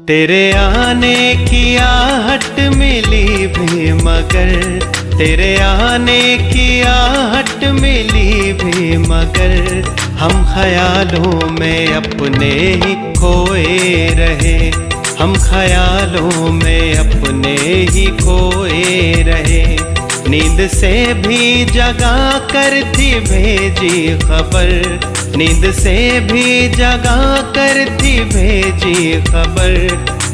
तेरे आने की आहट मिली भी मगर, तेरे आने की आहट मिली भी मगर, हम ख्यालों में अपने ही खोए रहे, हम ख्यालों में अपने ही खोए रहे। नींद से भी जगा कर थी भेजी खबर, नींद से भी जगा कर थी भेजी खबर,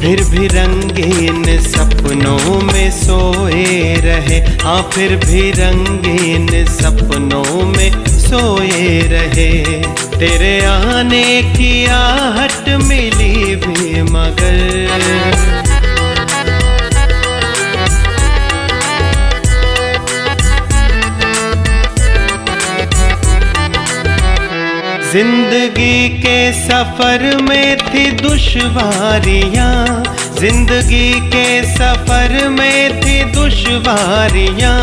फिर भी रंगीन सपनों में सोए रहे, हाँ फिर भी रंगीन सपनों में सोए रहे। तेरे आने की आहट मिली भी मगर, जिंदगी के सफर में थी दुश्वारियाँ, जिंदगी के सफर में थी दुश्वारियाँ,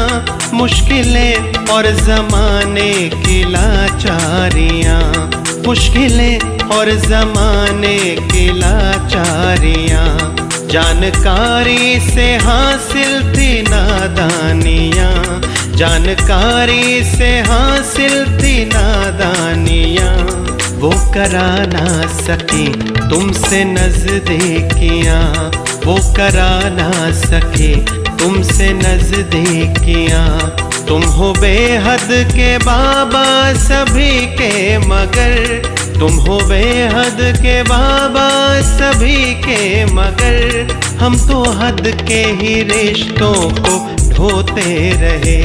मुश्किलें और ज़माने की लाचारियाँ, मुश्किलें और ज़माने की लाचारियाँ, जानकारी से हासिल थी नादानियाँ, जानकारी से हासिल थी नादानियाँ, वो करा ना सकी तुमसे नज़दीकियाँ, वो करा ना सके तुमसे नज़दीकियाँ। तुम हो बेहद के बाबा सभी के मगर, तुम हो बेहद के बाबा सभी के मगर, हम तो हद के ही रिश्तों को ढोते रहे,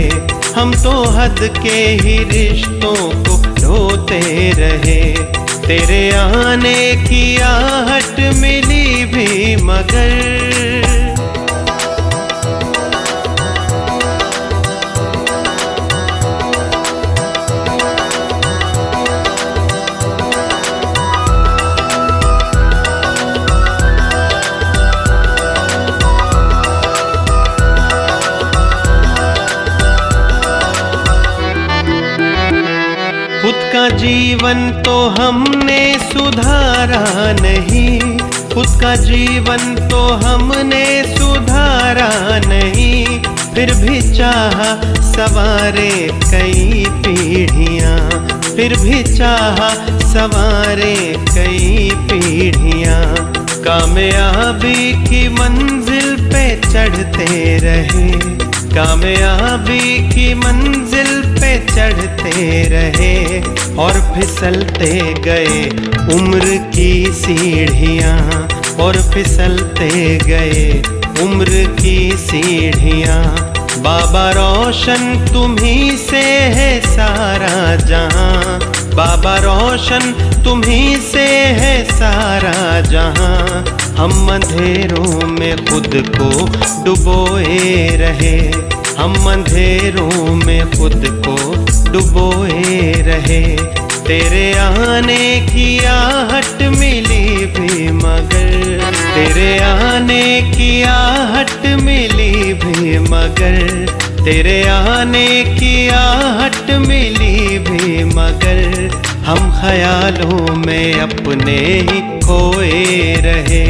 हम तो हद के ही रिश्तों को ढोते रहे। तेरे आने की आहट मिली भी मगर, खुद का जीवन तो हमने सुधारा नहीं, खुद का जीवन तो हमने सुधारा नहीं, फिर भी चाहा सवारे कई पीढ़ियाँ, फिर भी चाहा सवारे कई पीढ़ियाँ। कामयाबी की मंजिल पे चढ़ते रहे, कामयाबी की मंजिल पे चढ़ते रहे, और फिसलते गए उम्र की सीढ़ियाँ, और फिसलते गए उम्र की सीढ़ियाँ। बाबा रोशन तुम्ही से है सारा जहां, बाबा रोशन तुम्ही से है सारा जहां। हम अंधेरों में खुद को डुबोए रहे, हम अंधेरों में खुद को डुबोए रहे। तेरे आने की आहट मिली भी मगर, तेरे आने की आहट मिली भी मगर, तेरे आने की आहट मिली भी मगर, हम ख्यालों में अपने ही खोए रहे,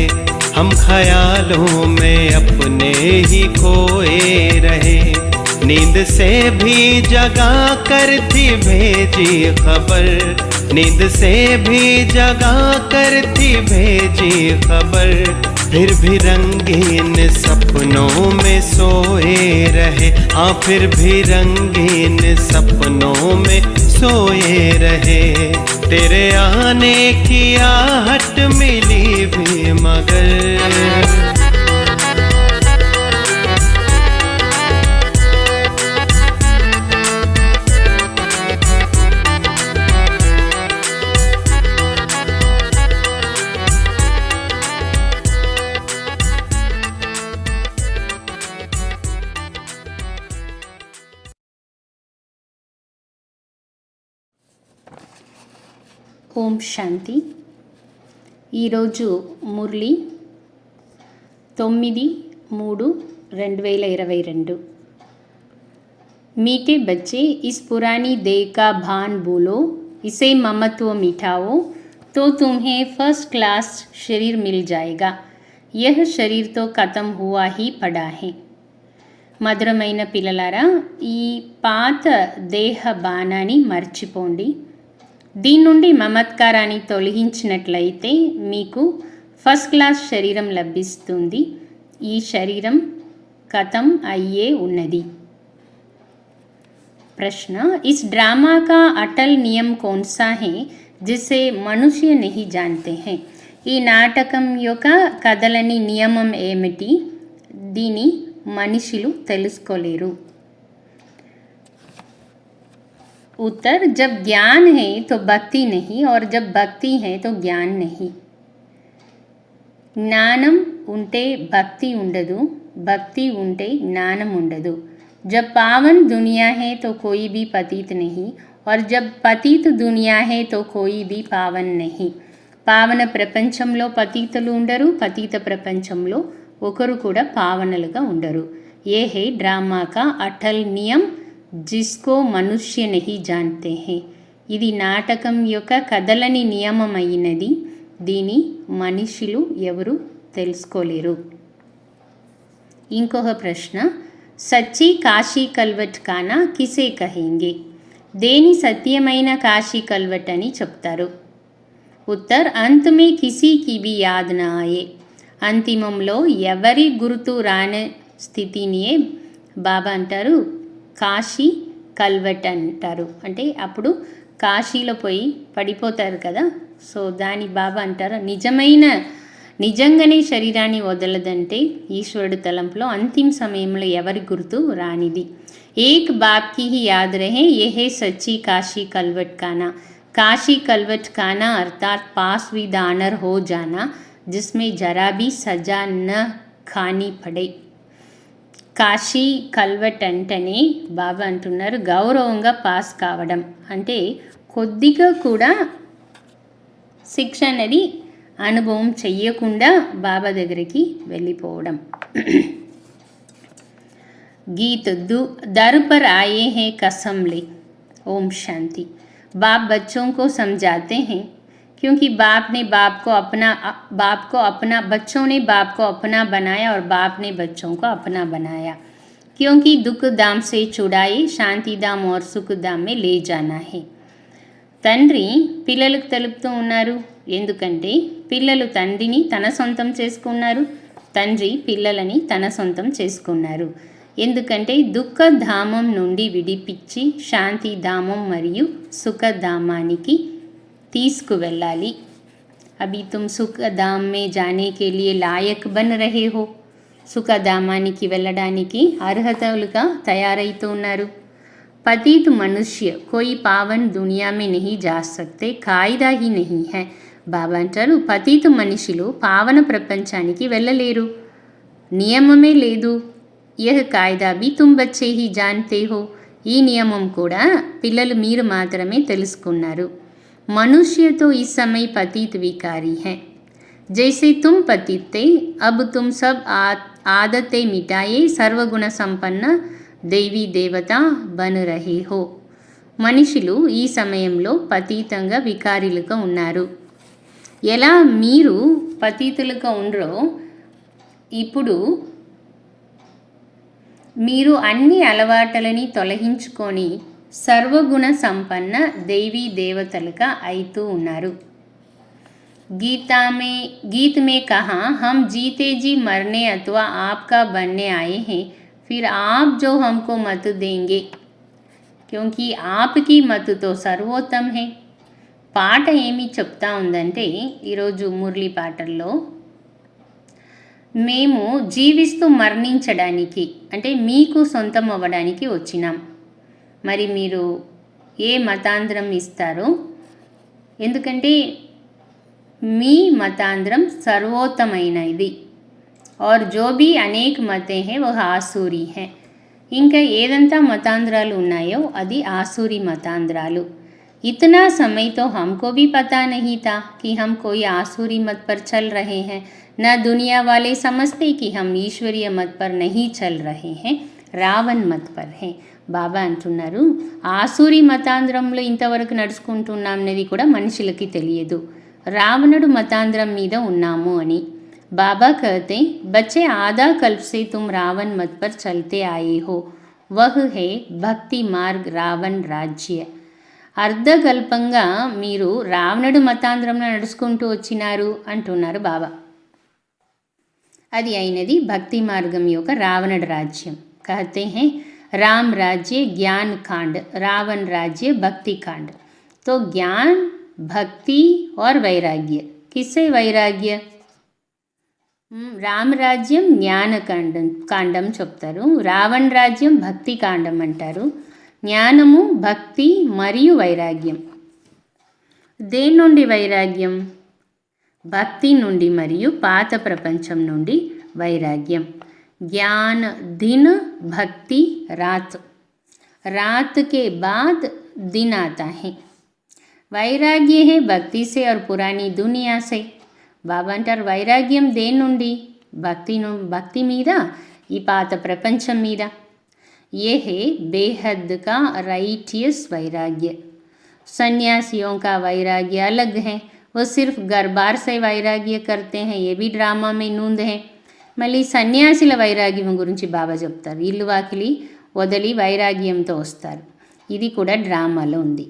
हम ख्यालों में अपने ही खोए रहे। नींद से भी जगा कर थी भेजी खबर, नींद से भी जगा कर थी भेजी खबर, फिर भी रंगीन सपनों में सोए रहे, हाँ फिर भी रंगीन सपनों में सोए रहे। तेरे आने की आहट मिली भी मगर, ఓం శాంతి. ఈరోజు మురళి 9/3/2022. मीठे बच्चे, इस पुरानी देह का भान बोलो, इसे ममत्व मिटाओ तो तुम्हें फर्स्ट क्लास शरीर मिल जाएगा। यह शरीर तो खत्म हुआ ही पड़ा है. మధురమైన పిల్లలారా, ఈ పాత దేహ బాణాన్ని మర్చిపోండి. దీని నుండి మమత్కారాన్ని తొలగించినట్లయితే మీకు ఫస్ట్ క్లాస్ శరీరం లభిస్తుంది. ఈ శరీరం ఖతం అయ్యే ఉన్నది. प्रश्न, इस ड्रामा का अटल नियम कौन सा है जिसे मनुष्य नहीं जानते हैं? ఈ నాటకం యొక్క కదలని నియమం ఏమిటి? దీని మనుషులు తెలుసుకోలేరు. उत्तर, जब ज्ञान है तो भक्ति नहीं और जब भक्ति है तो ज्ञान नहीं. జ్ఞానం ఉంటే భక్తి ఉండదు, భక్తి ఉంటే జ్ఞానం ఉండదు. जब पावन दुनिया है तो कोई भी पतित नहीं और जब पतित दुनिया है तो कोई भी पावन नहीं. పావన ప్రపంచంలో పతితులు ఉండరు, పతిత ప్రపంచంలో ఒకరు కూడా పావనలుగా ఉండరు. ఏ హే డ్రామా కా అటల్ నియమ్ జిస్కో మనుష్య నహీ జాన్తే హే. ఇది నాటకం యొక్క కదలని నియమం అయినది, దీని మనుషులు ఎవరు తెలుసుకోలేరు. ఇంకొక ప్రశ్న, సచ్చి కాశీ కల్వట్ కానా కిసే కహేంగే? దేని సత్యమైన కాశీ కల్వట్ అని చెప్తారు? उत्तर, अंत में किसी की भी याद न आए. అంతిమంలో ఎవరి గుర్తు రాని స్థితినియే బాబా అంటారు కాశీ కల్వట్ అంటారు. అంటే అప్పుడు కాశీలో పోయి పడిపోతారు కదా, సో దాని బాబా అంటారు నిజంగానే శరీరాన్ని వదలదంటే ఈశ్వరుడు తలంపులో అంతిమ సమయంలో ఎవరి గుర్తు రానిది. ఏక్ బాప్కి హీ యాద్ రహే యహే సచ్చి కాశీ కల్వట్ కానా. काशी कलवट खाना अर्थात पास विद ऑनर हो जाना जिसमें जरा भी सजा न खानी पड़े. కాశీ కల్వట్ అంటేనే బాబా అంటున్నారు గౌరవంగా పాస్ కావడం, అంటే కొద్దిగా కూడా శిక్ష అనేది అనుభవం చెయ్యకుండా బాబా దగ్గరికి వెళ్ళిపోవడం. గీత दर पर आए हैं कसम ले. ओम शांति. बाप बच्चों को समझाते हैं क्योंकि बाप ने बाप को अपना बच्चों ने बाप को अपना बनाया और बाप ने बच्चों को अपना बनाया. क्योंकि दुख धाम से छुड़ाए शांति धाम और सुख धाम में ले जाना है. తండ్రి పిల్లలకు తెలుపుతూ ఉన్నారు, ఎందుకంటే పిల్లలు తండ్రిని తన సొంతం చేసుకున్నారు, తండ్రి పిల్లలని తన సొంతం చేసుకున్నారు. ఎందుకంటే దుఃఖధామం నుండి విడిపించి శాంతిధామం మరియు సుఖధామానికి తీసుకువెళ్ళాలి. అభి తుమ్ సుఖధామ్ మే జానే కే లియే లాయక్ బన్ రహే హో. సుఖధామానికి వెళ్ళడానికి అర్హతలుగా తయారైతూ ఉన్నారు. పతిత్ మనుష్య కోయి పావన్ దునియా మే నహీ జా సక్తే, కాయిదా హీ నహీ హై. బాబా అంటారు పతిత్ మనుషులు పావన ప్రపంచానికి వెళ్ళలేరు, నియమమే లేదు. यह कायदा भी तुम बच्चे ही जानते हो. ఈ నియమం కూడా పిల్లలు మీరు మాత్రమే తెలుసుకున్నారు. मनुष्य तो इस समय पतित विकारी है. जैसे तुम पतित थे अब तुम सब आदतें मिटाए सर्वगुण संपन्न देवी देवता बन रहे हो. మనుషులు ఈ సమయంలో పతితంగా వికారీలుగా ఉన్నారు. ఎలా మీరు పతితులుగా ఉండరో ఇప్పుడు మీరు అన్ని అలవాట్లని తొలగించుకొని సర్వగుణ సంపన్న దేవీ దేవతలుగా అయితూ ఉన్నారు. गीत में कहा हम जीते जी मरने अथवा आपका बनने आए हैं, फिर आप जो हमको मत देंगे क्योंकि आपकी मत तो सर्वोत्तम है. పాట ఏమి చెప్తా ఉందంటే ఈరోజు మురళీ పాటల్లో మేము జీవిస్తూ మరణించడానికి అంటే మీకు సొంతం అవ్వడానికి వచ్చినాం. మరి మీరు ఏ మతాంతరం ఇస్తారో, ఎందుకంటే మీ మతాంతరం సర్వోత్తమైనది. और जो भी అనేక మతే హై వహ ఆసూరి హై. ఇంకా ఏదంతా మతాంతరాలు ఉన్నాయో అది ఆసూరి మతాంతరాలు. इतना समय तो हमको भी पता नहीं था कि हम कोई आसुरी मत पर चल रहे हैं. न दुनिया वाले समझते कि हम ईश्वरीय मत पर नहीं चल रहे हैं, రావణ్ మత్ పర్ హే. బాబా అంటున్నారు ఆసూరి మతాంధ్రంలో ఇంతవరకు నడుచుకుంటున్నాం అనేది కూడా మనుషులకి తెలియదు, రావణుడు మతాంధ్రం మీద ఉన్నాము అని. बाबा कहते हैं, बच्चे आधा कल्प से तुम रावण मत पर चलते आए हो, वह है భక్తి మార్గ్ రావణ్ రాజ్య. అర్ధకల్పంగా మీరు రావణుడు మతాంధ్రంలో నడుచుకుంటూ వచ్చినారు అంటున్నారు బాబా. అది అయినది భక్తి మార్గం యొక్క రావణుడు రాజ్యం. कहते हैं राम राज्य ज्ञान कांड, रावण राज्य भक्ति कांड. तो ज्ञान, भक्ति और वैराग्य. किससे वैराग्य? రామ రాజ్యం జ్ఞానకాండం చెప్తారు, రావణ రాజ్యం భక్తి కాండం అంటారు. జ్ఞానము, భక్తి మరియు వైరాగ్యం. దేని నుండి వైరాగ్యం? భక్తి నుండి మరియు పాత ప్రపంచం నుండి వైరాగ్యం. ज्ञान दिन, भक्ति रात, रात के बाद दिन आता है. वैराग्य है भक्ति से और पुरानी दुनिया से. బాబా అంటారు వైరాగ్యం దేని నుండి? భక్తి మీద, ఈ పాత ప్రపంచం మీద. ये है बेहद का राइटियस वैराग्य. सन्यासियों का वैराग्य अलग है, वो सिर्फ घर बार से वैराग्य करते हैं, ये भी ड्रामा में नूंद है. మళ్ళీ సన్యాసుల వైరాగ్యం గురించి బాబా చెప్తారు, ఇల్లు వాకిలి వదిలి వైరాగ్యంతో వస్తారు, ఇది కూడా డ్రామాలో ఉంది.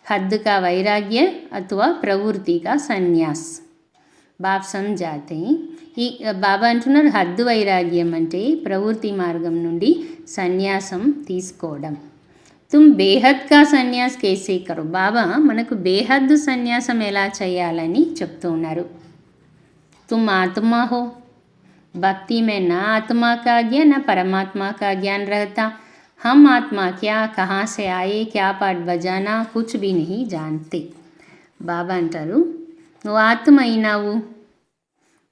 హద్దు కా వైరాగ్య అథవా ప్రవృత్తి కా సన్యాస్. బాబా సమझाते हैं. ఈ బాబా అంటున్నారు హద్దు వైరాగ్యం అంటే ప్రవృత్తి మార్గం నుండి సన్యాసం తీసుకోవడం. తుమ్ బేహద్ కా సన్యాస్ కేసే కరో. బాబా మనకు బేహద్దు సన్యాసం ఎలా చేయాలని చెప్తూ ఉన్నారు. తుమ్ ఆత్మా హో, भक्ति में न आत्मा का ज्ञान न परमात्मा का ज्ञान रहता. हम आत्मा क्या, कहाँ से आए, क्या पाठ बजाना, कुछ भी नहीं जानते. బాబా అంటారు నువ్వు ఆత్మ అయినావు,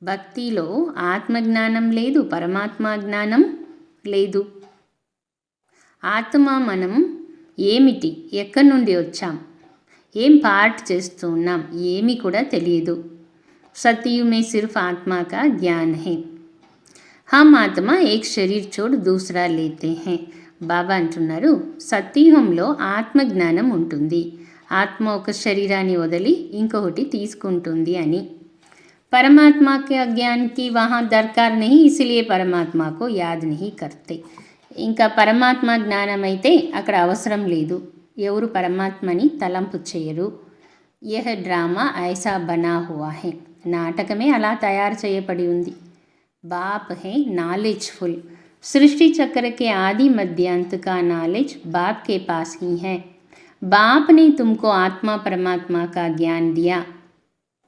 భక్తిలో ఆత్మజ్ఞానం లేదు, పరమాత్మ జ్ఞానం లేదు. ఆత్మ మనం ఏమిటి, ఎక్కడి నుండి వచ్చాం, ఏం పాఠ్ చేస్తూ ఉన్నాం, ఏమీ కూడా తెలియదు. सतयुग में सिर्फ आत्मा का ज्ञान है. हम आत्मा एक शरीर छोड़ दूसरा लेते हैं. బాబా అంటున్నారు సత్యుగంలో ఆత్మజ్ఞానం ఉంటుంది, ఆత్మ ఒక శరీరాన్ని వదిలి ఇంకొకటి తీసుకుంటుంది అని. परमात्मा के ज्ञान की वहाँ दरकार नहीं, इसलिए परमात्मा को याद नहीं करते. ఇంకా పరమాత్మ జ్ఞానం అయితే అక్కడ అవసరం లేదు, ఎవరు పరమాత్మని తలంపు చేయరు. यह డ్రామా ऐसा बना हुआ है. నాటకమే అలా తయారు చేయబడి ఉంది. बाप है नॉलेजफुल. सृष्टि चक्र के आदि मध्यांत का नॉलेज बाप के पास ही है. बाप ने तुमको आत्मा परमात्मा का ज्ञान दिया.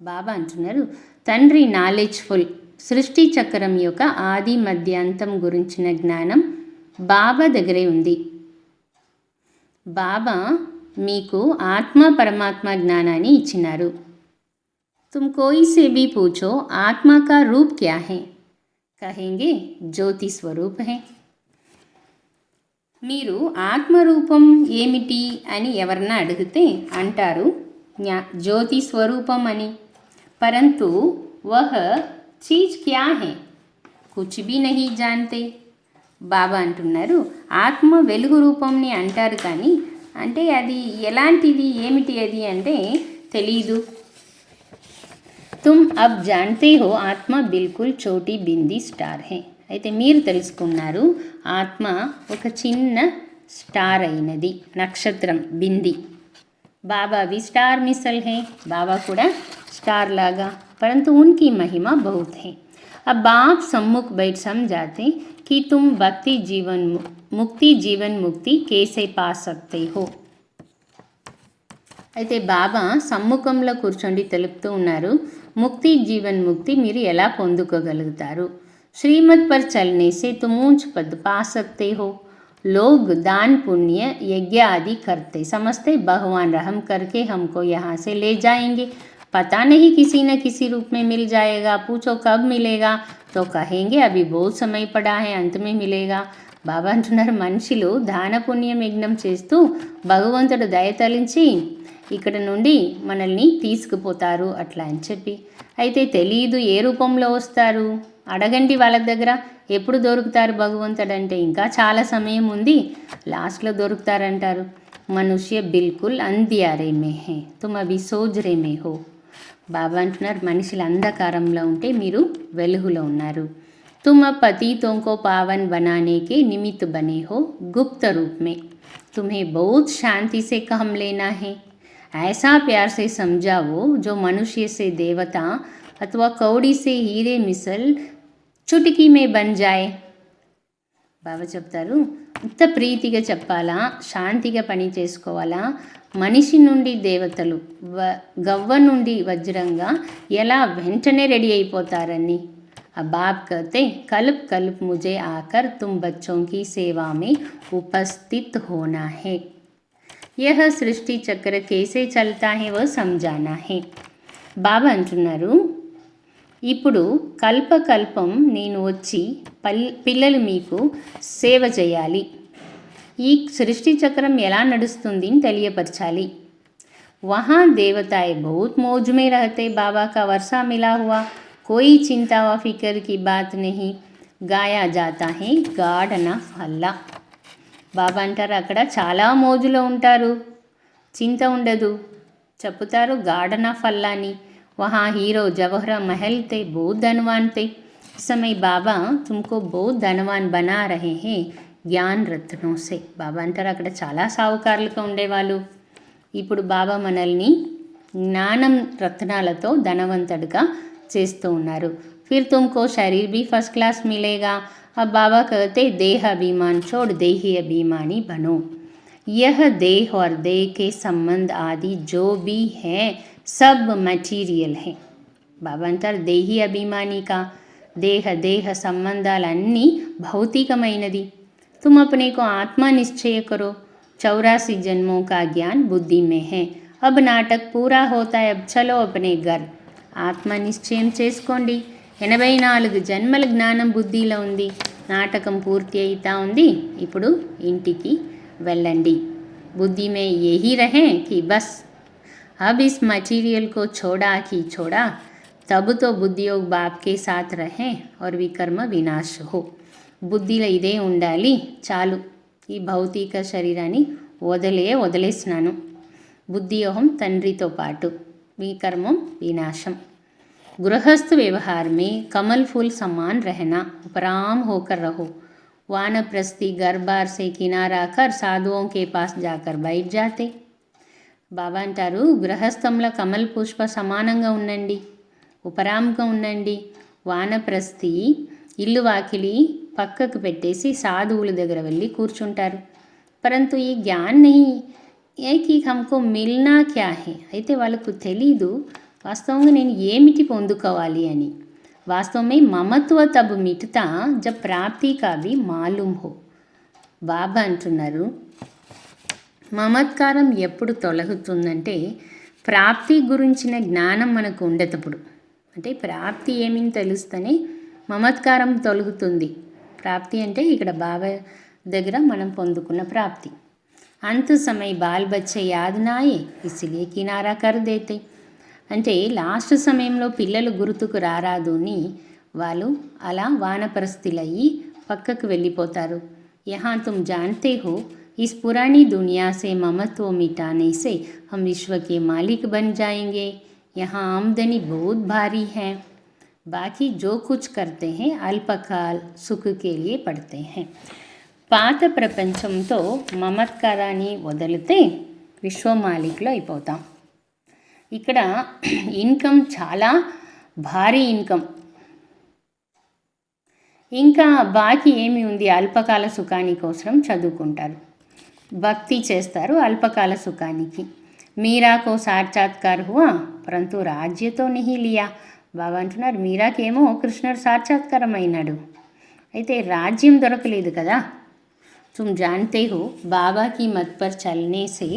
బాబా అంటున్నారు తండ్రి నాలెడ్జ్ఫుల్, సృష్టి చక్రం యొక్క ఆది మధ్యాంతం గురించిన జ్ఞానం బాబా దగ్గరే ఉంది. బాబా మీకు ఆత్మ పరమాత్మ జ్ఞానాన్ని ఇచ్చినారు. तुम कोई से भी पूछो आत्मा का रूप क्या है, कहेंगे ज्योति स्वरूप है. మీరు ఆత్మరూపం ఏమిటి అని ఎవరన్నా అడిగితే అంటారు జ్యోతి స్వరూపం అని. परंतु वह चीज़ क्या है, कुछ भी नहीं जानते. బాబా అంటున్నారు ఆత్మ వెలుగు రూపంని అంటారు కానీ అంటే అది ఎలాంటిది, ఏమిటి అది అంటే తెలీదు. తుమ్ అబ్ జాన్తే హో ఆత్మ బిల్కుల్ చోటీ బింది స్టార్ హే. అయితే మీరు తెలుసుకున్నారు ఆత్మ ఒక చిన్న స్టార్ అయినది, నక్షత్రం బింది. బాబా भी स्टार मिसल है, బాబా కూడా स्टार लागा, परंतु उनकी महिमा बहुत है. अब आप सम्मुख बैठ समझाते कि तुम भक्ति जीवन मुक्ति कैसे पा सकते हो. అయితే బాబా సమ్ముఖంలో కూర్చొని తెలుపుతూ ఉన్నారు ముక్తి జీవన్ ముక్తి మీరు ఎలా పొందుకోగలుగుతారు. శ్రీమత్ పర్ చల్నే సే తుమ్ ऊंच पद पा सकते हो. लोग दान पुण्य यज्ञ आदि करते, समझते भगवान रहम करके हमको यहाँ से ले जाएंगे, पता नहीं किसी न किसी रूप में मिल जाएगा. पूछो कब मिलेगा तो कहेंगे अभी बहुत समय पड़ा है, अंत में मिलेगा. బాబా అంటున్నారు మనుషులు దాన పుణ్యం యజ్ఞం చేస్తూ భగవంతుడు దయతలించి ఇక్కడ నుండి మనల్ని తీసుకుపోతారు అట్లా అని చెప్పి. అయితే తెలియదు ఏ రూపంలో వస్తారు, అడగండి వాళ్ళ దగ్గర ఎప్పుడు దొరుకుతారు భగవంతుడు అంటే ఇంకా చాలా సమయం ఉంది, లాస్ట్లో దొరుకుతారంటారు. మనుష్య బిల్కుల్ అంధియారే మే హే, తుమ్ అభి సోజ్ రే మే హో. బాబా అంటున్నారు మనుషులు అంధకారంలో ఉంటే మీరు వెలుగులో ఉన్నారు. तुम अब पतितों को पावन बनाने के निमित्त बने हो गुप्त रूप में. तुम्हें बहुत शांति से काम लेना है. ऐसा प्यार से समझाओ जो मनुष्य से देवता अथवा कौड़ी से हीरे मिसल चुटकी में बन जाए. బాబా చెప్తారు ఇంత ప్రీతిగా చెప్పాలా, శాంతిగా పని చేసుకోవాలా, మనిషి నుండి దేవతలు గవ్వ నుండి వజ్రంగా ఎలా వెంటనే రెడీ అయిపోతారని. अब बाप कहते कल्प कल्प मुझे आकर तुम बच्चों की सेवा में उपस्थित होना है. यह सृष्टि चक्र कैसे चलता है वह समझाना है. బాబా అంటున్నారు ఇప్పుడు కల్పకల్పం నేను వచ్చి పిల్లలు మీకు సేవ చేయాలి, ఈ సృష్టి చక్రం ఎలా నడుస్తుంది తెలియపరచాలి. वहाँ देवताएं बहुत मौज में रहते, बाबा का वर्षा मिला हुआ, कोई चिंता व फिक्र की बात नहीं. गाया जाता है గాఢన ఫల్ల. బాబా అంటారు అక్కడ చాలా మోజులో ఉంటారు, చింత ఉండదు, చెప్పుతారు గాఢన ఫల్లాని. वहाँ हीरो जवाहर महल थे, बहुत धनवान थे. इस समय बाबा तुमको बहुत धनवान बना रहे हैं జ్ఞాన రత్నో సే. బాబా అంటారు అక్కడ చాలా సావుకారులుగా ఉండేవాళ్ళు, ఇప్పుడు బాబా మనల్ని జ్ఞానం రత్నాలతో ధనవంతుడిగా చేస్తూ ఉన్నారు. फिर तुमको शरीर भी फर्स्ट क्लास मिलेगा. अब बाबा कहते देह अभिमान छोड़ देही अभिमानी बनो. यह देह और देह के संबंध आदि जो भी है सब मटीरियल है. బాబా అంటారు దేహి అభిమానిక, దేహ సంబంధాలన్నీ భౌతికమైనది. तुम अपने को आत्मा निश्चय करो. 84 जन्मों का ज्ञान बुद्धि में है. अब नाटक पूरा होता है, अब चलो अपने घर. ఆత్మ నిశ్చయం చేసుకోండి. 84 జన్మల జ్ఞానం బుద్ధిలో ఉంది, నాటకం పూర్తి అవుతా ఉంది, ఇప్పుడు ఇంటికి వెళ్ళండి. बुद्धि में यही रहे कि बस अब इस मटीरियल को छोड़ा कि छोड़ा, तब तो बुद्धियोग बाप के साथ रहें और विकर्म विनाश हो. బుద్ధిలో ఇదే ఉండాలి, చాలు ఈ భౌతిక శరీరాన్ని వదిలేసినాను. బుద్ధియోహం తండ్రితో పాటు, వికర్మం వినాశం. गृहस्थ व्यवहार में कमल फूल समान रहना, उपराम होकर रहो. वानप्रस्थी घर बार से किनारा कर साधुओं के पास जाकर बैठ जाते. బాబా అంటారు గృహస్థంలో కమల్ పుష్ప సమానంగా ఉండండి, ఉపరాంగా ఉండండి. వానప్రస్థి ఇల్లు వాకిలి పక్కకు పెట్టేసి సాధువుల దగ్గర వెళ్ళి కూర్చుంటారు. పరంతు ఈ జ్ఞాన్ నహీ ఏ కి హమ్కో మిల్నా క్యా హే. అయితే వాళ్ళకు తెలీదు వాస్తవంగా నేను ఏమిటి పొందుకోవాలి అని. వాస్తవమే మమత్వ తబ్ మిటతా జబ్ ప్రాప్తి కా భీ మాలూమ్ హో. బాబా అంటున్నారు మమత్కారం ఎప్పుడు తొలగుతుందంటే ప్రాప్తి గురించిన జ్ఞానం మనకు ఉండేటప్పుడు. అంటే ప్రాప్తి ఏమని తెలుస్తేనే మమత్కారం తొలగుతుంది. ప్రాప్తి అంటే ఇక్కడ బాబా దగ్గర మనం పొందుకున్న ప్రాప్తి. అంత సమయ బాల్ బచ్చే యాద్ నాయే ఇసిలియే కినారా కర్ దేతే. అంటే లాస్ట్ సమయంలో పిల్లలు గుర్తుకు రారాదు అని వాళ్ళు అలా వానపరస్థితులయ్యి పక్కకు వెళ్ళిపోతారు. యహా తుమ్ జాన్తే హో इस पुरानी दुनिया से ममत्व मिटाने से हम विश्व के मालिक बन जाएंगे. यहाँ आमदनी बहुत भारी है, बाकी जो कुछ करते हैं अल्पकाल सुख के लिए पड़ते हैं. పాత ప్రపంచంతో మమత్కారాన్ని వదిలితే విశ్వమాలిక్లో అయిపోతాం. ఇక్కడ ఇన్కమ్ చాలా భారీ ఇన్కమ్, ఇంకా బాకీ ఏమి ఉంది, అల్పకాల సుఖాని కోసం చదువుకుంటారు, భక్తి చేస్తారు అల్పకాల సుఖానికి. మీరాకో సాక్షాత్కార్ హువా పరంతు రాజ్యతో నిహి లియా. బాబా అంటున్నారు మీరాకేమో కృష్ణుడు సాక్షాత్కారం అయినాడు, అయితే రాజ్యం దొరకలేదు కదా. తుమ్ జాన్తే హో బాబా की मत पर चलने से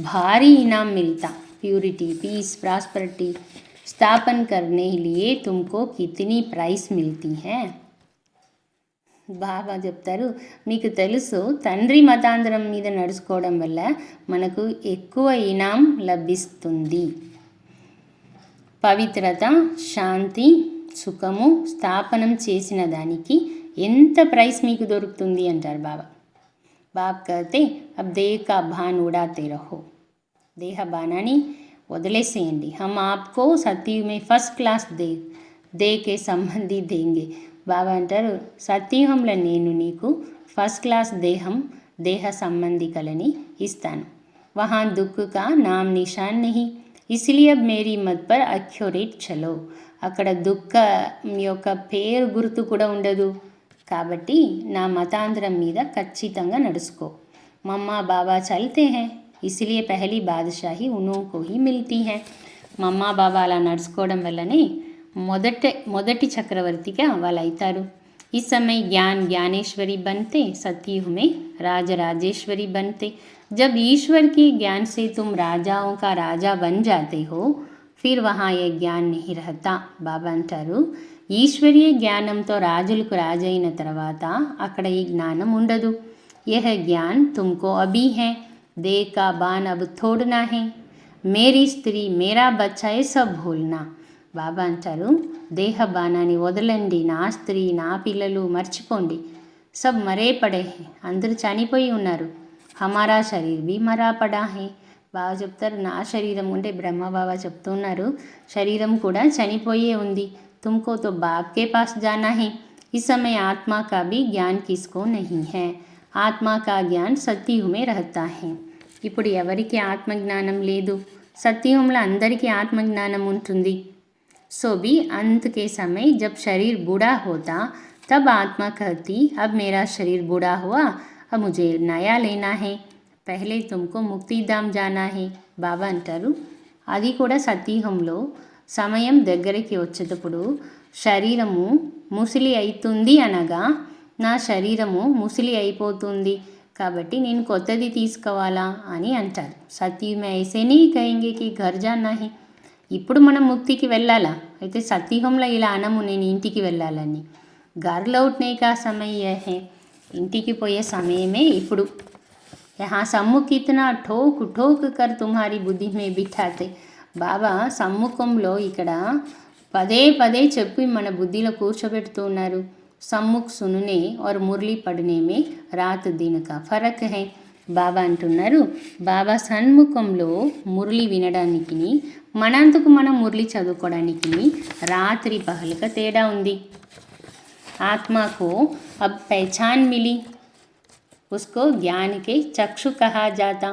भारी इनाम मिलता. प्यूरिटी पीस प्रॉस्पेरिटी स्थापन करने लिए तुमको कितनी प्राइस मिलती है. బాబా చెప్తారు మీకు తెలుసు తండ్రి మతాంతరం మీద నడుచుకోవడం వల్ల మనకు ఎక్కువ ఇనాం లభిస్తుంది. పవిత్రత, శాంతి, సుఖము స్థాపనం చేసిన దానికి ఎంత ప్రైస్ మీకు దొరుకుతుంది అంటారు బాబా. బాబ్ कहते अब देह का भान उड़ाते रहो. దేహ బాణాన్ని వదిలేసేయండి. हम आपको సత్యయుగ్ में ఫస్ట్ క్లాస్ దేకే సంబంధి దేంగే. బాబా అంటారు, సత్యయుగంలో నేను నీకు ఫస్ట్ క్లాస్ దేహ సంబంధికలని ఇస్తాను. वहाँ दुख का नाम निशान नहीं, इसलिए अब मेरी मत पर अक्यूरेट चलो. అక్కడ దుఃఖం యొక్క పేరు గుర్తు కూడా ఉండదు, కాబట్టి నా మతాంతరం మీద ఖచ్చితంగా నడుచుకో. మమ్మా బాబా చల్తే హై, ఇసిలియే పహలీ బాదషాహి ఉన్హోంకో హీ మిల్తీ హై. మమ్మా బాబా అలా నడుచుకోవడం వల్లనే మొదటి చక్రవర్తిగా వాళ్ళు అవుతారు. इस समय ज्ञान ज्ञानेश्वरी बनते, सतयुग में राजराजेश्वरी बनते. जब ईश्वर के ज्ञान से तुम राजाओं का राजा बन जाते हो, फिर वहाँ ये ज्ञान नहीं रहता. బాబా అంటారు, ఈశ్వరీయ జ్ఞానంతో రాజులకు రాజైన తర్వాత అక్కడ ఈ జ్ఞానం ఉండదు. यह ज्ञान तुमको अभी है, देह का बान अब छोड़ना है, मेरी स्त्री मेरा बच्चा ये सब भूलना. బాబా అంటారు, దేహ బాణాన్ని వదలండి, నా స్త్రీ నా పిల్లలు మర్చిపోండి. సబ్ మరే పడే హే, అందరూ చనిపోయి ఉన్నారు. హమారా శరీర్ బి మరా పడా హే. బాబా చెప్తారు, నా శరీరం ఉంటే బ్రహ్మ బాబా చెప్తున్నారు, శరీరం కూడా చనిపోయే ఉంది. తుమ్కో తో బాప్ కే పాస్ జానా హే. इस समय आत्मा का भी ज्ञान किसको नहीं है, ఆత్మా కా జ్ఞాన్ సత్యయుగమే రహతా హే. ఇప్పుడు ఎవరికి ఆత్మజ్ఞానం లేదు, సత్యయుగంలో అందరికీ ఆత్మజ్ఞానం ఉంటుంది. सो भी अंत के समय जब शरीर बूढ़ा होता, तब आत्मा कहती, अब मेरा शरीर बूढ़ा हुआ, अब मुझे नया लेना है, पहले तुमको मुक्तिधाम जाना है. బాబా అంటారు, అది కూడా సత్యయుగంలో సమయం దగ్గరికి వచ్చేటప్పుడు శరీరము ముసలి అవుతుంది అనగా, నా శరీరము ముసలి అయిపోతుంది కాబట్టి నేను కొత్తది తీసుకోవాలా అని అంటారు. సత్యయుగ్ మే ఐసే నీ కహెంగే కి ఘర్ జానా హై. ఇప్పుడు మనం ముక్తికి వెళ్ళాలా, అయితే సత్యయుగంలో ఇలా అనము నేను ఇంటికి వెళ్ళాలని. घर लौटने का समय यह है, ఇంటికి పోయే సమయమే ఇప్పుడు. यहाँ सम्मुख कितना ठोक ठोक कर तुम्हारी बुद्धि में बिठाते. బాబా సమ్ముఖంలో ఇక్కడ పదే పదే చెప్పి మన బుద్ధిలో కూర్చోబెడుతూ ఉన్నారు. సమ్ముఖ్ సుననే और మురళి పడనే మే రాత్ దిన్ కా ఫరక్ హై. బాబా అంటున్నారు, బాబా సన్ముఖంలో మురళి వినడానికి, మనందుకు మనం మురళి చదువుకోవడానికి రాత్రి పహలుగా తేడా ఉంది. ఆత్మకు అబ్ పహచాన్ మిలి, ఉస్కో జ్ఞాన్ కే చక్షు కహా జాతా.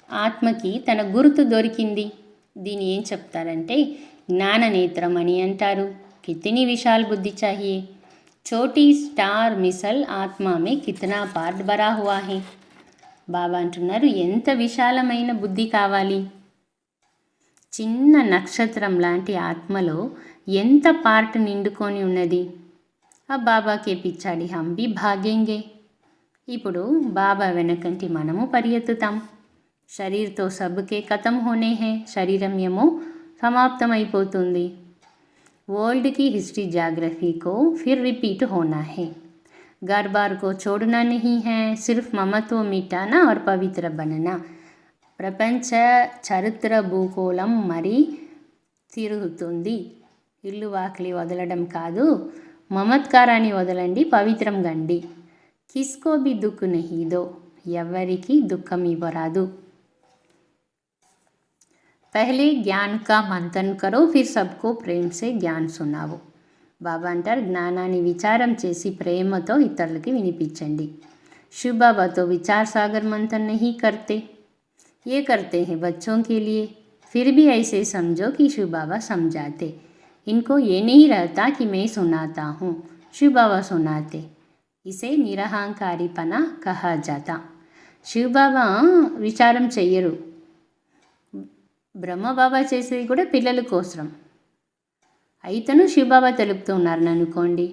ఆత్మకి తన గుర్తు దొరికింది. దీన్ని ఏం చెప్తారంటే జ్ఞాన నేత్రం అని అంటారు. కితనీ విశాల్ బుద్ధి చాహియే, చోటీ స్టార్ మిసల్ ఆత్మా మే కితనా పార్ట్ భరా హువా హై. బాబా అంటున్నారు, ఎంత విశాలమైన బుద్ధి కావాలి. చిన్న నక్షత్రం లాంటి ఆత్మలో ఎంత పార్ట్ నిండుకొని ఉన్నది. ఆ బాబాకే పిచ్చాడి హమ్ భీ భాగేంగే. ఇప్పుడు బాబా వెనకంటి మనము పరిగెత్తుతాం. శరీర్తో సబ్కే ఖతం హోనే హే, శరీరం ఏమో సమాప్తమైపోతుంది. వరల్డ్కి హిస్టరీ జాగ్రఫీకో ఫిర్ రిపీట్ హోనా హే. घर बार को छोड़ना नहीं है, सिर्फ ममत्व मिटाना और पवित्र बनना. ప్రపంచ చరిత్ర భూగోళం మరి తిరుగుతుంది. ఇల్లు వాకిలి వదలడం కాదు, మమత్కారాన్ని వదలండి, పవిత్రం గండి. కిస్కో బి దుఃఖ నహీ దో, ఎవరికి దుఃఖం ఇవ్వరాదు. పహలే జ్ఞాన్ కా మంథన్ కరో, ఫిర్ సబ్కో ప్రేమ్ సే జ్ఞాన్ సునావో. బాబా అంటారు, జ్ఞానాన్ని విచారం చేసి ప్రేమతో ఇతరులకి వినిపించండి. शिव बाबा तो विचार सागर मंथन नहीं करते, ये करते हैं बच्चों के लिए. फिर भी ऐसे समझो कि शिव बाबा समझाते. इनको ये नहीं रहता कि मैं सुनाता हूँ, शिव बाबा सुनाते. इसे निरहंकारीपना कहा जाता. शिव बाबा విచారం చెయ్యరు. బ్రహ్మ బాబా చేసేది కూడా పిల్లల కోసం. అయితేను శివబాబా తెలుపుతూ ఉన్నారని అనుకోండి,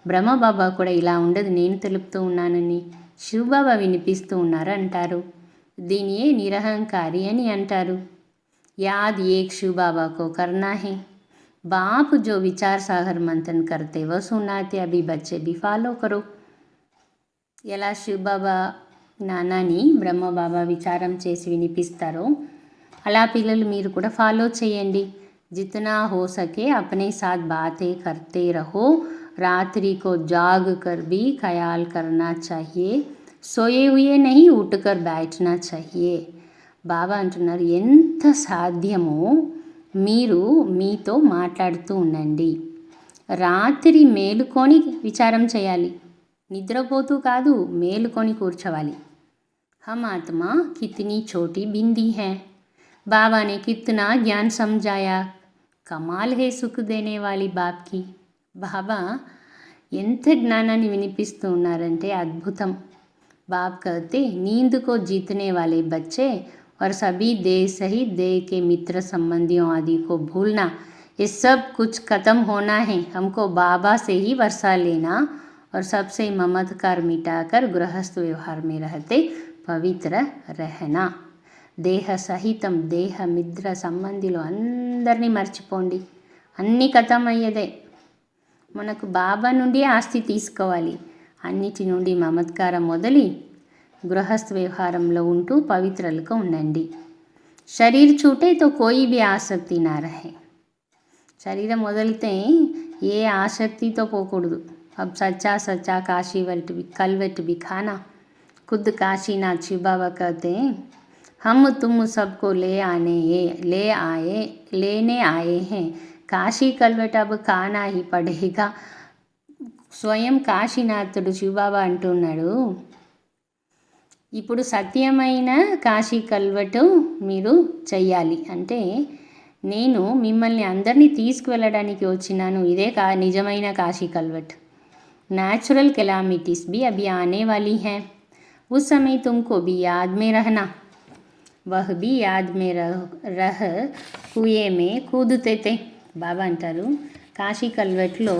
బ్రహ్మబాబా కూడా ఇలా ఉండదు నేను తెలుపుతూ ఉన్నానని శివబాబా వినిపిస్తూ ఉన్నారు అంటారు. దీనియే నిరహంకారి అని అంటారు. యాద్ ఏక్ శివబాబా కో కర్నా హై. బాప్ జో విచార్ సాగర్ మంథన్ కర్తే వ సునాతే, అభి బచ్చే భీ ఫాలో కరో. ఎలా శివబాబా జ్ఞానాన్ని బ్రహ్మబాబా విచారం చేసి వినిపిస్తారో అలా పిల్లలు మీరు కూడా ఫాలో చేయండి. जितना हो सके अपने साथ बातें करते रहो. रात्रि को जाग कर भी ख्याल करना चाहिए. सोए हुए नहीं उठकर बैठना चाहिए. బాబా అంటున్నారు, ఎంత సాధ్యమో మీరు మీతో మాట్లాడుతూ ఉండండి. రాత్రి మేలుకొని విచారం చేయాలి, నిద్రపోతూ కాదు, మేలుకొని కూర్చోవాలి. हम आत्मा कितनी छोटी बिंदी है, बाबा ने कितना ज्ञान समझाया, कमाल है सुख देने वाली बाप की. బాబా ఎంత జ్ఞానాన్ని వినిపిస్తూ ఉన్నారంటే అద్భుతం. बाप कहते नींद को जीतने वाले बच्चे और सभी देह सहित देह के मित्र संबंधियों आदि को भूलना, ये सब कुछ खत्म होना है. हमको बाबा से ही वर्षा लेना और सबसे ममत्कार मिटाकर गृहस्थ व्यवहार में रहते పవిత్ర రహనా. దేహ సహితం దేహ మిత్ర సంబంధిలో అందరినీ మర్చిపోండి, అన్నీ ఖతం అయ్యేదే. మనకు బాబా నుండి ఆస్తి తీసుకోవాలి. అన్నిటి నుండి మమత్కారం వదిలి గృహస్థ వ్యవహారంలో ఉంటూ పవిత్రలుగా ఉండండి. శరీర్ छूटे तो कोई भी ఆసక్తి నా రహే. శరీరం వదిలితే ఏ ఆసక్తితో పోకూడదు. अब सच्चा सच्चा काशी कलवट भी खाना. खुद काशीनाथ शिव बाबा कहते हैं, हम तुम सबको लेने आए हैं. काशी कलवट अब खाना ही पड़ेगा. స్వయం కాశీనాథుడు శివబాబా అంటున్నాడు, ఇప్పుడు సత్యమైన కాశీ కల్వటు మీరు చెయ్యాలి. అంటే నేను మిమ్మల్ని అందరినీ తీసుకువెళ్ళడానికి వచ్చినాను, ఇదే నిజమైన కాశీ కల్వట్. नेचुरल कैलामिटीज़ भी अभी आने वाली हैं, उस समय तुमको भी याद में रहना. वह भी याद में रह कुएं में कूदते थे. బాబా అంటారు, కాశీ కల్వెట్లో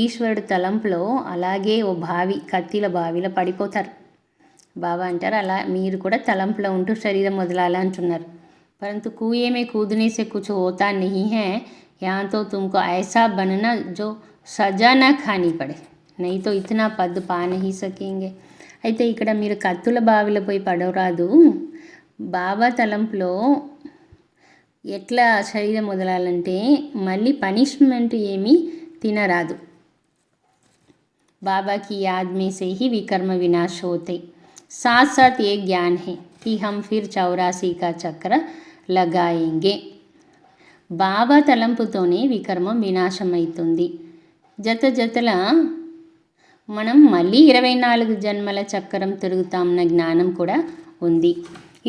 ఈశ్వరుడు తలంపులో అలాగే ఓ బావి, కత్తిల బావిలో పడిపోతారు. బాబా అంటారు, అలా మీరు కూడా తలంపులో ఉంటూ శరీరం వదలాలి అంటున్నారు. परंतु कुएं में कूदने से कुछ होता नहीं है. यहाँ तो तुमको ऐसा बनना जो సజా నా ఖానీ పడే, నైతో ఇతనా పద్దు పా నహీ సకేంగే. అయితే ఇక్కడ మీరు కత్తుల బావిలో పోయి పడవరాదు. బాబా తలంపులో ఎట్లా శరీరం వదలాలంటే మళ్ళీ పనిష్మెంట్ ఏమీ తినరాదు. बाबा की याद में से ही विकर्म विनाश होते. साथ साथ ये ज्ञान है कि हम फिर 84 का चक्र लगाएंगे. బాబా తలంపుతోనే వికర్మం వినాశమవుతుంది. జతల మనం మళ్ళీ 24 జన్మల చక్రం తిరుగుతామన్న జ్ఞానం కూడా ఉంది.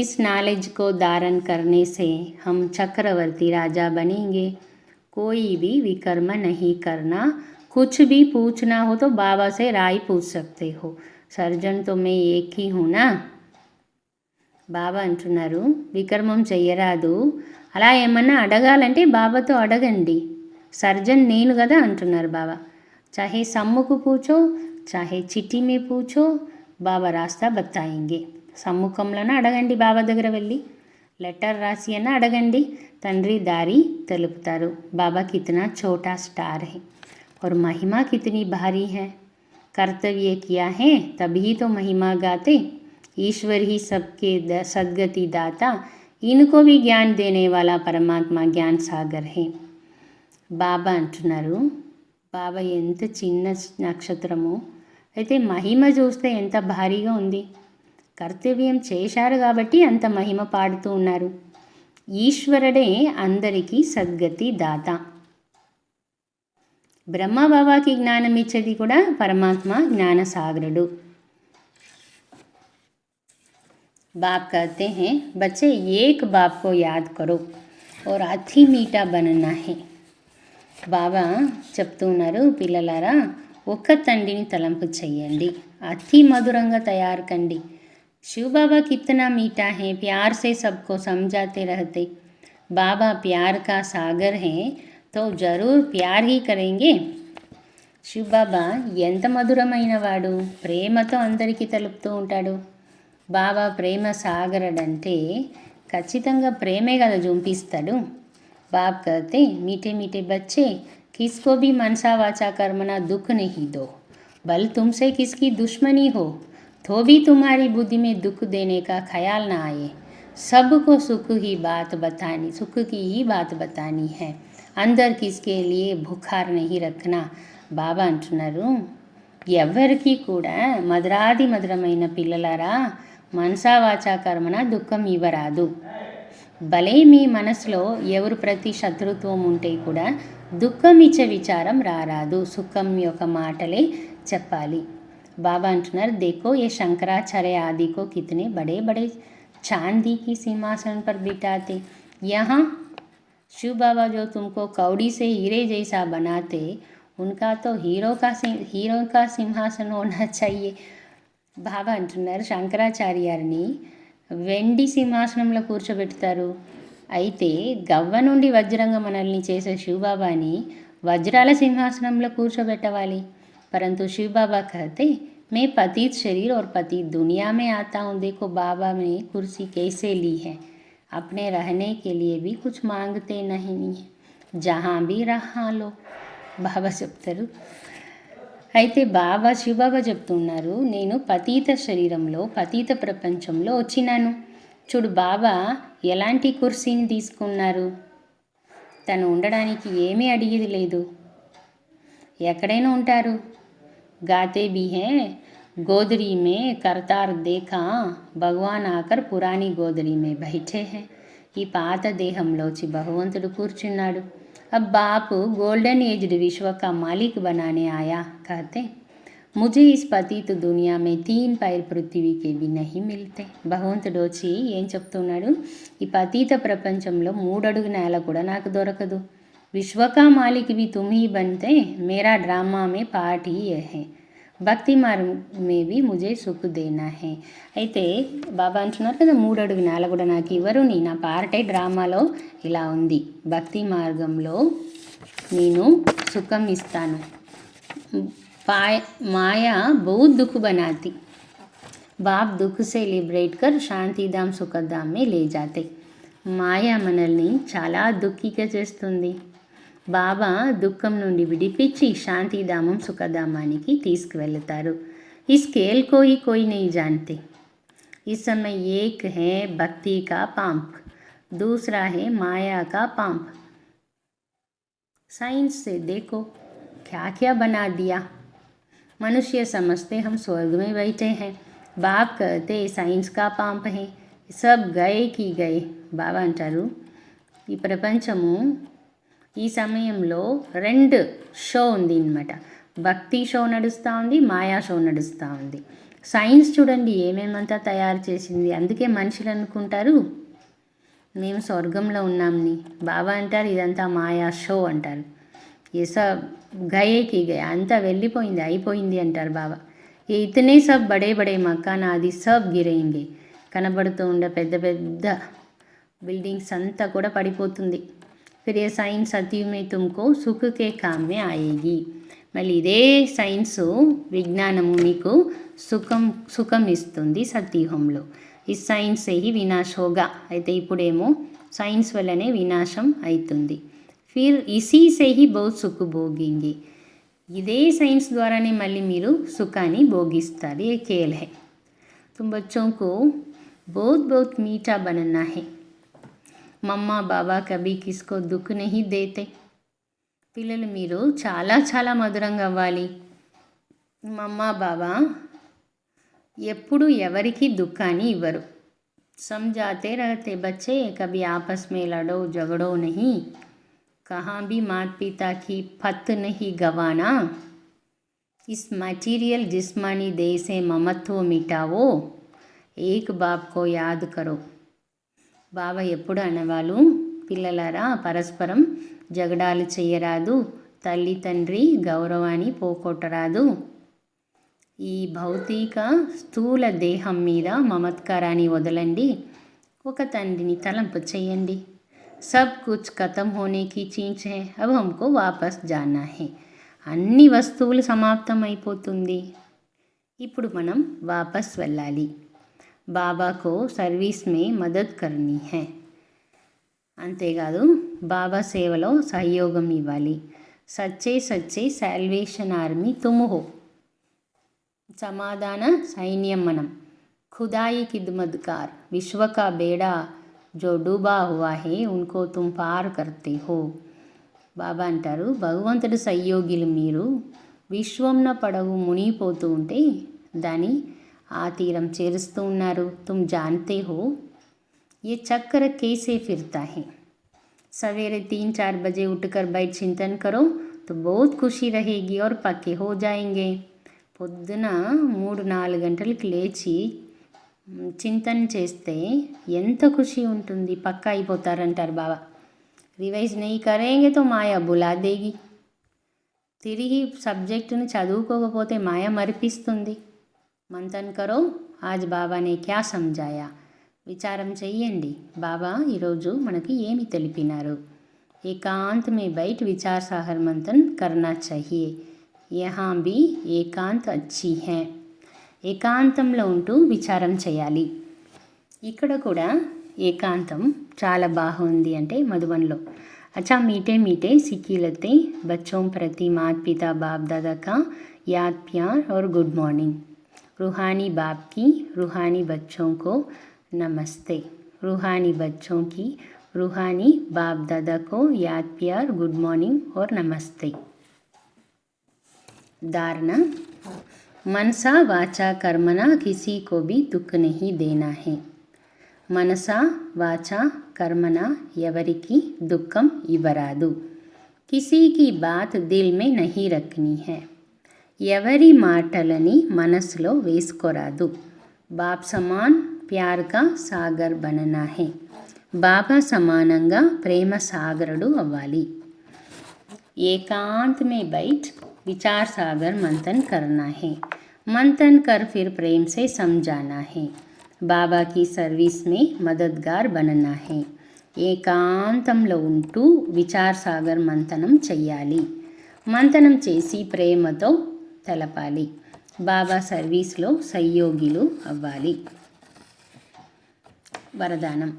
इस नॉलेज को धारण करने से हम चक्रवर्ती राजा बनेंगे. कोई भी विकर्म नहीं करना. कुछ भी पूछना हो तो बाबा से राय पूछ सकते हो. सर्जन तो मैं एक ही हूँ ना. బాబా అంటున్నారు, వికర్మం చెయ్యరాదు. అలా ఏమన్నా అడగాలంటే బాబాతో అడగండి. సర్జన్ నేను కదా అంటున్నారు బాబా. చాహే సమ్ముకు పూచో, చాహే చిట్టి మే పూచో, బాబా రాస్తా బతాయింగే. సమ్ముఖంలోనే అడగండి, బాబా దగ్గర వెళ్ళి లెటర్ రాసి అన్న అడగండి, తండ్రి దారి తెలుపుతారు. బాబా కిतना छोटा स्टार है और महिमा कितनी भारी है. कर्तव्य किया है तभी तो महिमा गाते. ईश्वर ही सबके सद्गति दाता. इनको भी ज्ञान देने वाला परमात्मा ज्ञान सागर है. బాబా అంటున్నారు, బాబా ఎంత చిన్న నక్షత్రము, అయితే మహిమ చూస్తే ఎంత భారీగా ఉంది. కర్తవ్యం చేశారు కాబట్టి అంత మహిమ పాడుతూ ఉన్నారు. ఈశ్వరుడే అందరికీ సద్గతి దాత. బ్రహ్మ బాబాకి జ్ఞానం ఇచ్చేది కూడా పరమాత్మ జ్ఞానసాగరుడు. बाप कहते हैं, बच्चे एक बाप को याद करो और अति मीठा बनना है. బాబా చెప్తూ ఉన్నారు, పిల్లలారా ఒక్క తండ్రిని తలంపు చెయ్యండి, అతి మధురంగా తయారు కండి. शिव बाबा कितना मीठा है, प्यार से सबको समझाते रहते. बाबा प्यार का सागर है तो ज़रूर प्यार ही करेंगे. శివ్ బాబా ఎంత మధురమైన వాడు, ప్రేమతో అందరికీ తెలుపుతూ ఉంటాడు. బాబా ప్రేమ సాగరడంటే ఖచ్చితంగా ప్రేమే కదా చూపిస్తాడు. बाप कहते मीठे मीठे बच्चे, किसको भी मनसा वाचा कर्मना दुख नहीं दो. बल तुमसे किसकी दुश्मनी हो तो भी तुम्हारी बुद्धि में दुख देने का ख्याल ना आए. सबको सुख की ही बात बतानी है. अंदर किसके लिए भुखार नहीं रखना. బాబా అంటున్నారు, ఎవరికి కూడా మధురాది మధురమైన పిల్లలారా మనసా వాచా కర్మన దుఃఖం ఇవ్వరాదు. భలే మీ మనసులో ఎవరు ప్రతి శత్రుత్వం ఉంటే కూడా దుఃఖం ఇచ్చే విచారం రారాదు. సుఖం యొక్క మాటలే చెప్పాలి. బాబా అంటున్నారు, देखो ये शंकराचार्य आदि को कितने बड़े बड़े चांदी की सिंहासन पर बिठाते, यहाँ शिव बाबा जो तुमको कौड़ी से हीरे जैसा बनाते, उनका तो हीरो का सिंहासन होना चाहिए. బాబా అంటున్నారు, శంకరాచార్యారిని వెండి సింహాసనంలో కూర్చోబెడతారు. అయితే గవ్వ నుండి వజ్రంగా మనల్ని చేసే శివబాబాని వజ్రాల సింహాసనంలో కూర్చోబెట్టవాలి. परंतु शिव बाबा कहते, मैं पतित शरीर और पतित दुनिया में आता हूँ. देखो बाबा ने कुर्सी कैसे ली है. अपने रहने के लिए भी कुछ मांगते नहीं है, जहाँ भी रहा लो. బాబా చెప్తారు. అయితే శివబాబా చెప్తున్నారు, నేను పతీత శరీరంలో పతీత ప్రపంచంలో వచ్చినాను. చూడు బాబా ఎలాంటి కుర్సీని తీసుకున్నారు. తను ఉండడానికి ఏమీ అడిగేది లేదు, ఎక్కడైనా ఉంటారు. गाते भी हैं, गोदरी में करतार देखा, భగవాన్ ఆకర్ పురాణి గోదరి మే బైఠే హై. ఈ పాత దేహంలో వచ్చి భగవంతుడు కూర్చున్నాడు. अब बाप गोल्डन एज्ड विश्व का मालिक बनाने आया. कहते, मुझे इस पतित दुनिया में 3 पैर पृथ्वी के भी नहीं मिलते. భగవంతుడు వచ్చి ఏం చెప్తున్నాడు, ఈ పతీత ప్రపంచంలో 3 అడుగు నేల కూడా నాకు దొరకదు. विश्व का मालिक भी तुम ही बनते, मेरा ड्रामा में पार्ट ही है, భక్తి మార్గం में भी मुझे सुख देना है. అయితే బాబా అంటున్నారు కదా, 3 అడుగు నేల కూడా నాకు ఇవ్వరు, నా పార్టే డ్రామాలో ఇలా ఉంది. భక్తి మార్గంలో నేను సుఖం ఇస్తాను. మాయా बहुत दुख बनाती, बाप दुख से लिबरेट कर శాంతిధాम సుఖధాम में ले जाते. మాయా మనల్ని చాలా దుఃఖిగా చేస్తుంది. బాబా దుఃఖం నుండి విడిపించి శాంతిధామం సుఖధామానికి తీసుకువెళ్తారు. ఈ స్కేల్ కోయి नहीं जानते. इस समय एक है भक्ति का पंप, दूसरा है माया का पंप. साइंस से देखो क्या क्या बना दिया. मनुष्य समझते हम स्वर्ग में बैठे हैं. बाप कहते साइंस का पंप है, सब गए की गए. బాబా అంటారు, ఈ ప్రపంచము ఈ సమయంలో 2 షో ఉంది అన్నమాట. భక్తి షో నడుస్తూ ఉంది, మాయా షో నడుస్తూ ఉంది. సైన్స్ చూడండి ఏమేమంతా తయారు చేసింది. అందుకే మనుషులు అనుకుంటారు మేము స్వర్గంలో ఉన్నామని. బాబా అంటారు ఇదంతా మాయా షో అంటారు. ఏ సబ్ గయేకి గయే, అంతా వెళ్ళిపోయింది అయిపోయింది అంటారు బాబా. ఏ ఇతనే సబ్ బడే బడే మకాన్ ఆది సబ్ గిరేంగే. కనబడుతూ ఉండే పెద్ద పెద్ద బిల్డింగ్స్ అంతా కూడా పడిపోతుంది. फिर ये साइंस सतयुग में तुमको सुख के काम में आएगी. మళ్ళీ ఇదే సైన్స్ విజ్ఞానము మీకు సుఖం ఇస్తుంది సత్యుగంలో. ఈ సైన్స్ ही వినాశ होगा. అయితే ఇప్పుడేమో సైన్స్ వల్లనే వినాశం అవుతుంది. फिर इसी से ही बहुत सुख भोगेंगे. ఇదే సైన్స్ ద్వారానే మళ్ళీ మీరు సుఖాన్ని భోగిస్తారు. ये खेल है. तुम बच्चों को बहुत बहुत मीठा बनना है. మమ్మా బాబా కభీ కిస్కో దుఃఖ్ నహీ దేతే. పిల్లలు మీరు చాలా చాలా మధురంగా అవ్వాలి. మమ్మా బాబా ఎప్పుడు ఎవరికి దుఃఖాన్ని ఇవ్వరు. समझाते रहते बच्चे, कभी आपस में लड़ो झगड़ो नहीं, कहाँ भी माता पिता की फत नहीं गवाना. इस मटीरियल जिस्मानी देह से ममत्व मिटाओ, एक बाप को याद करो. బాబా ఎప్పుడు అనేవాళ్ళు, పిల్లలారా పరస్పరం జగడాలు చేయరాదు, తల్లి తండ్రి గౌరవాన్ని పోగొట్టరాదు. ఈ భౌతిక స్థూల దేహం మీద మమత్కారాన్ని వదలండి, ఒక తండ్రిని తలంపు చేయండి. సబ్ కుచ్ ఖతం హోనే కి చీజ్ హై, అబ్ హమ్కో వాపస్ జానా హై. అన్ని వస్తువులు సమాప్తం అయిపోతుంది, ఇప్పుడు మనం వాపస్ వెళ్ళాలి. బాబాకు సర్వీస్ మే మదద్ కర్నీ హై. అంతేకాదు బాబా సేవలో సహయోగం ఇవ్వాలి. సచ్చే సచ్చే సాల్వేషన్ ఆర్మీ తుమ్ హో. సమాధాన సైన్యం మనం. ఖుదాయి ఖిద్మత్గార్, విశ్వ కా బేడా జో డూబా హువా హే ఉన్కో తుమ్ పార్ కర్తే హో. బాబా అంటారు, భగవంతుడు సహయోగిలు మీరు. విశ్వంన పడవు మునిగిపోతూ ఉంటే దాన్ని ఆ తీరం చేరుస్తూ ఉన్నారు. తుమ్ జాన్తే హో ये चक्र कैसे फिरता है। सवेरे 3-4 बजे उठकर बैठ चिंतन करो तो बहुत खुशी रहेगी और पक्के हो जाएंगे। పొద్దున 3-4 గంటలకు లేచి చింతన చేస్తే ఎంత ఖుషి ఉంటుంది, పక్కా అయిపోతారంటారు బాబా. రివైజ్ నెయ్యి కరేంగే తో మాయా బులా దేగి. తిరిగి సబ్జెక్టుని చదువుకోకపోతే మాయ మరిపిస్తుంది. మంతన్ కరో ఆజ్ బాబానే క్యా సమझाया. విచారం చెయ్యండి, బాబా ఈరోజు మనకి ఏమి తెలిపినారు. ఏకాంత్ మే బైట్ విచార్ సాగర్ మంతన్ కర్నా चाहिए. యహా భీ ఏకాంత్ అచ్చి హై. ఏకాంతంలో ఉంటూ విచారం చేయాలి. ఇక్కడ కూడా ఏకాంతం చాలా బాగుంది అంటే మధుబన్లో. अच्छा मीठे मीठे सिक्की लते बच्चों प्रति माता पिता बाप दादा का याद प्यार और गुड मॉर्निंग. रूहानी बाप की रूहानी बच्चों को नमस्ते. रूहानी बच्चों की रूहानी बाप दादा को याद प्यार गुड मॉर्निंग और नमस्ते. धारणा. मनसा वाचा कर्मना किसी को भी दुख नहीं देना है. మనసా వాచా కర్మన ఎవరికి దుఃఖం ఇవ్వరాదు. కిసీకి బాత్ దిల్ మే నహీ రఖ్నీ హై. ఎవరి మాటలని మనసులో వేసుకోరాదు. బాప్ సమాన్ ప్యార్ కా సాగర్ బననా హై. బాబా సమానంగా ప్రేమ సాగరుడు అవ్వాలి. ఏకాంత్ మే బైట్ విచార్ సాగర్ మంతన్ కర్నా హై. మంతన్ కర్ ఫిర్ ప్రేమ్ సే సమझाना है. బాబా की सर्विस में मददगार बनना है. ఏకాంతంలో ఉంటూ విచార్ సాగర్ మంతనం చెయ్యాలి. మంతనం చేసి ప్రేమతో తెలపాలి. బాబా సర్వీస్లో సహయోగిలు అవ్వాలి. వరదానం.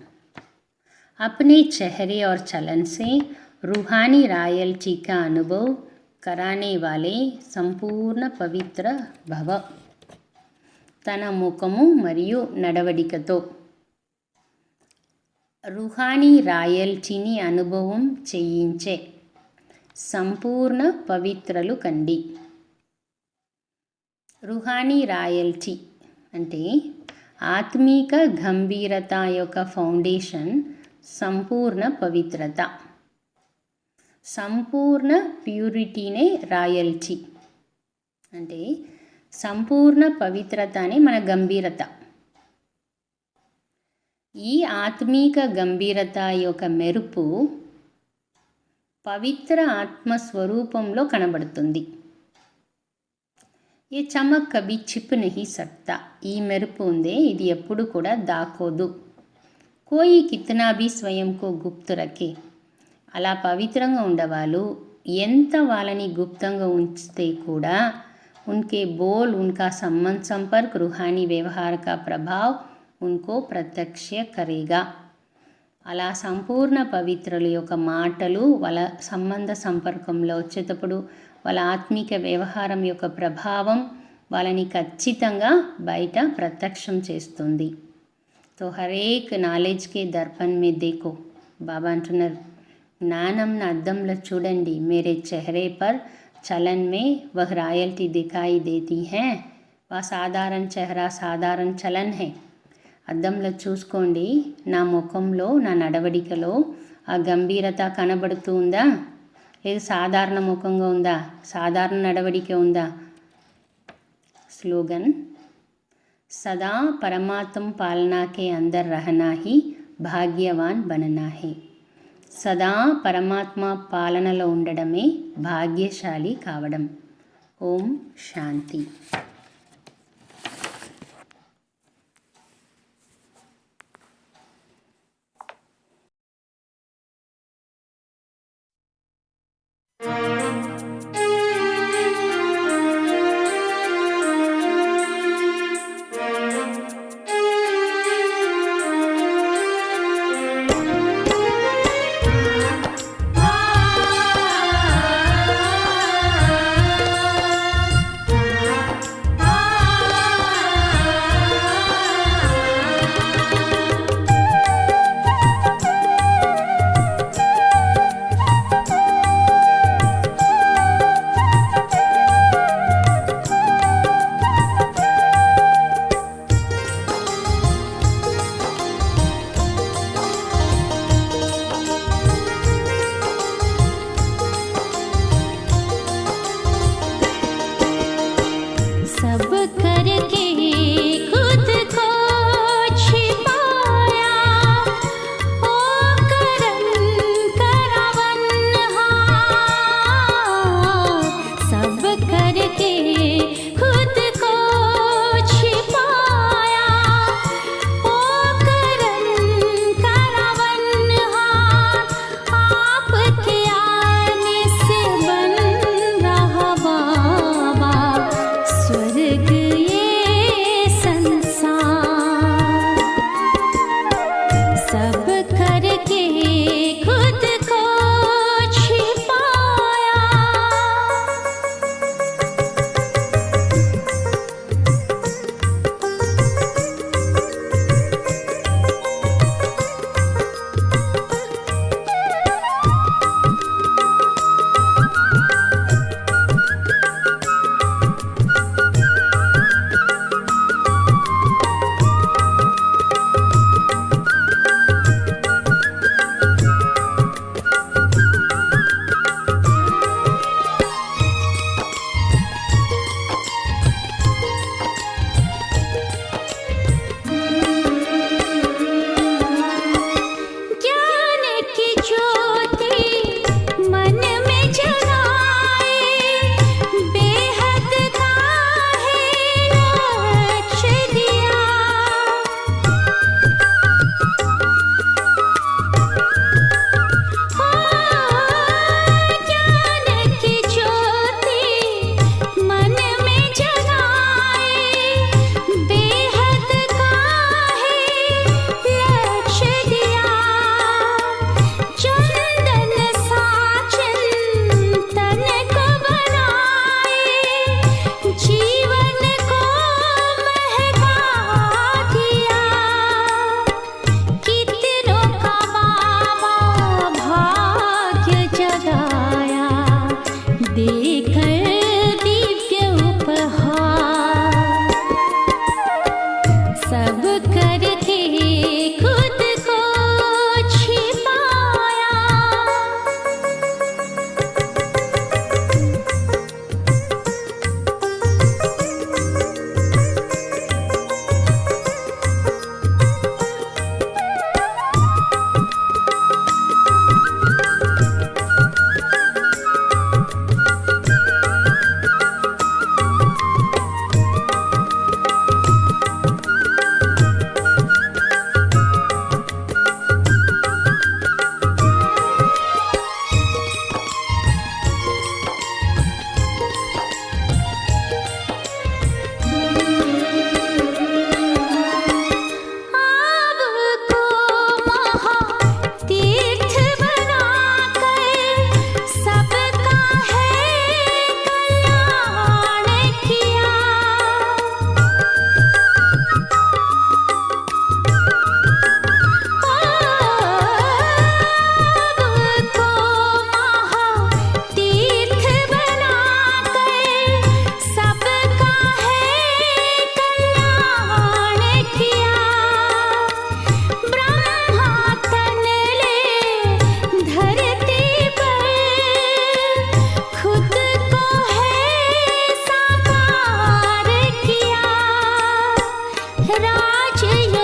अपने चेहरे और चलन से रूहानी रॉयल्टी का अनुभव कराने वाले संपूर्ण पवित्र भव. తన ముఖము మరియు నడవడికతో రుహానీ రాయల్టీని అనుభవం చేయించే సంపూర్ణ పవిత్రలు కండి. రుహానీ రాయల్టీ అంటే ఆత్మీక గంభీరత యొక్క ఫౌండేషన్ సంపూర్ణ పవిత్రత. సంపూర్ణ ప్యూరిటీనే రాయల్టీ అంటే సంపూర్ణ పవిత్రత అనే మన గంభీరత. ఈ ఆత్మీక గంభీరత యొక్క మెరుపు పవిత్ర ఆత్మస్వరూపంలో కనబడుతుంది. ఏ చమక్ కభీ చిప్ నహీ సక్తా. ఈ మెరుపు ఉందే ఇది ఎప్పుడు కూడా దాకోదు. కోయి కితనా భీ స్వయంకో గుప్తు రఖే. అలా పవిత్రంగా ఉండేవాళ్ళు ఎంత వాళ్ళని గుప్తంగా ఉంచితే కూడా उनके बोल उनका संबंध संपर्क रूहानी व्यवहार का प्रभाव उनको प्रत्यक्ष करेगा. అలా సంపూర్ణ పవిత్రుల యొక్క మాటలు వాళ్ళ సంబంధ సంపర్కంలో వచ్చేటప్పుడు వాళ్ళ ఆత్మిక వ్యవహారం యొక్క ప్రభావం వాళ్ళని ఖచ్చితంగా బయట ప్రత్యక్షం చేస్తుంది. తో హరేక్ నాలెడ్జ్కే దర్పణ్ మే దేకో. బాబా అంటున్నారు, జ్ఞానం అద్దంలో చూడండి. మేరే చెహరే పర్ चलन में वह रॉयल्टी दिखाई देती है. वह సాధారణ చెహరా సాధారణ చలన్ హై. అద్దంలో చూసుకోండి, నా ముఖంలో నా నడవడికలో ఆ గంభీరత కనబడుతూ ఉందా, లేదు సాధారణ ముఖంగా ఉందా, సాధారణ నడవడిక ఉందా. స్లోగన్. సదా పరమాత్మ పాలనా కే अंदर रहना ही भाग्यवान बनना है. సదా పరమాత్మ పాలనలో ఉండడమే భాగ్యశాలి కావడం. ఓం శాంతి. के खुद को छिपाया। आपको महातीर्थ बनाकर सबका है कल्याण किया। आपको महातीर्थ बनाकर सबका है कल्याण किया। ब्रह्मा तन ले धरती पर खुद को है साकार किया। राजयोग